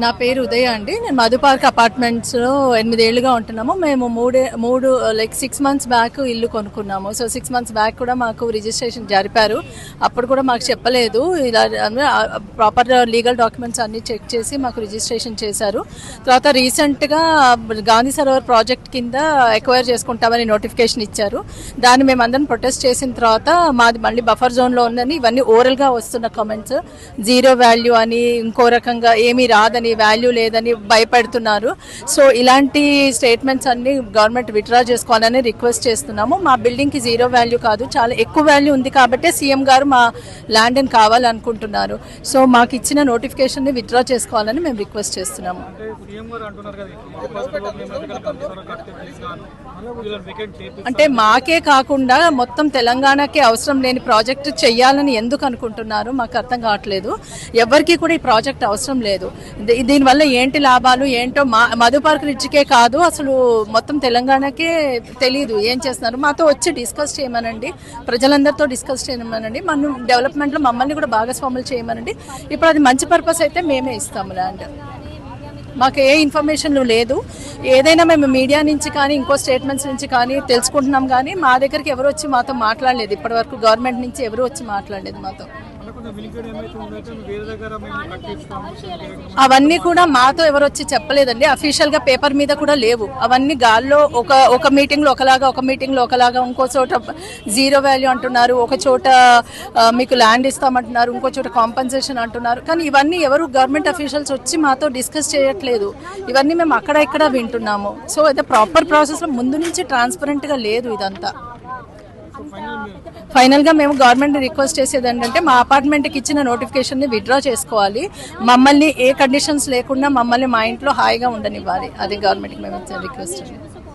నా పేరు ఉదయ అండి. నేను మధుపార్క్ అపార్ట్మెంట్స్లో 8 ఏళ్లుగా ఉంటున్నాము. మేము మూడు లైక్ 6 months బ్యాక్ ఇల్లు కొనుక్కున్నాము. సో 6 months బ్యాక్ కూడా మాకు రిజిస్ట్రేషన్ జరిపారు. అప్పుడు కూడా మాకు చెప్పలేదు. ఇలా ప్రాపర్ లీగల్ డాక్యుమెంట్స్ అన్ని చెక్ చేసి మాకు రిజిస్ట్రేషన్ చేశారు. తర్వాత రీసెంట్గా గాంధీ సరోవర్ ప్రాజెక్ట్ కింద ఎక్వైర్ చేసుకుంటామని నోటిఫికేషన్ ఇచ్చారు. దాన్ని మేమందరం ప్రొటెస్ట్ చేసిన తర్వాత మాది మళ్ళీ బఫర్ జోన్లో ఉందని ఇవన్నీ ఓరల్గా వస్తున్న కామెంట్స్, జీరో వాల్యూ అని, ఇంకో రకంగా ఏమీ రాదని, వాల్యూ లేదని భయపెడుతున్నారు. సో ఇలాంటి స్టేట్మెంట్స్ అన్ని గవర్నమెంట్ విత్డ్రా చేసుకోవాలని రిక్వెస్ట్ చేస్తున్నాము. మా బిల్డింగ్కి జీరో వాల్యూ కాదు, చాలా ఎక్కువ వాల్యూ ఉంది కాబట్టి సీఎం గారు మా ల్యాండ్ని కావాలనుకుంటున్నారు. సో మాకు ఇచ్చిన నోటిఫికేషన్ని విత్డ్రా చేసుకోవాలని మేము రిక్వెస్ట్ చేస్తున్నాము. అంటే మాకే కాకుండా మొత్తం తెలంగాణకే అవసరం లేని ప్రాజెక్టు చేయాలని ఎందుకు అనుకుంటున్నారు మాకు అర్థం కావట్లేదు. ఎవరికి కూడా ఈ ప్రాజెక్ట్ అవసరం లేదు. దీనివల్ల ఏంటి లాభాలు ఏంటో మధుపార్క్ రిచ్కే కాదు, అసలు మొత్తం తెలంగాణకే తెలియదు ఏం చేస్తున్నారు. మాతో వచ్చి డిస్కస్ చేయమనండి, ప్రజలందరితో డిస్కస్ చేయమనండి, మనం డెవలప్మెంట్లో మమ్మల్ని కూడా భాగస్వాములు చేయమనండి. ఇప్పుడు అది మంచి పర్పస్ అయితే మేమే ఇస్తాము ల్యాండ్. మాకు ఏ ఇన్ఫర్మేషన్ లేదు. ఏదైనా మేము మీడియా నుంచి కానీ ఇంకో స్టేట్మెంట్స్ నుంచి కానీ తెలుసుకుంటున్నాం, కానీ మా దగ్గరికి ఎవరు వచ్చి మాతో మాట్లాడలేదు. ఇప్పటి వరకు గవర్నమెంట్ నుంచి ఎవరు వచ్చి మాట్లాడలేదు మాతో. అవన్నీ కూడా మాతో ఎవరు వచ్చి చెప్పలేదండి. అఫీషియల్ గా పేపర్ మీద కూడా లేవు. అవన్నీ గాల్లో ఒక మీటింగ్ లో ఒకలాగా, ఒక మీటింగ్ లో ఒకలాగా, ఇంకో చోట జీరో వాల్యూ అంటున్నారు, ఒక చోట మీకు ల్యాండ్ ఇస్తామంటున్నారు, ఇంకో చోట కాంపెన్సేషన్ అంటున్నారు. కానీ ఇవన్నీ ఎవరు గవర్నమెంట్ అఫీషియల్స్ వచ్చి మాతో డిస్కస్ చేయట్లేదు. ఇవన్నీ మేము అక్కడ ఇక్కడ వింటున్నాము. సో అయితే ప్రాపర్ ప్రాసెస్ లో ముందు నుంచి ట్రాన్స్పరెంట్ గా లేదు ఇదంతా. ఫైనల్గా మేము గవర్నమెంట్ రిక్వెస్ట్ చేసేది ఏంటంటే మా అపార్ట్మెంట్కి ఇచ్చిన నోటిఫికేషన్ని విత్డ్రా చేసుకోవాలి. మమ్మల్ని ఏ కండిషన్స్ లేకుండా మమ్మల్ని మా ఇంట్లో హాయిగా ఉండనివ్వాలి. అది గవర్నమెంట్కి మేము రిక్వెస్ట్.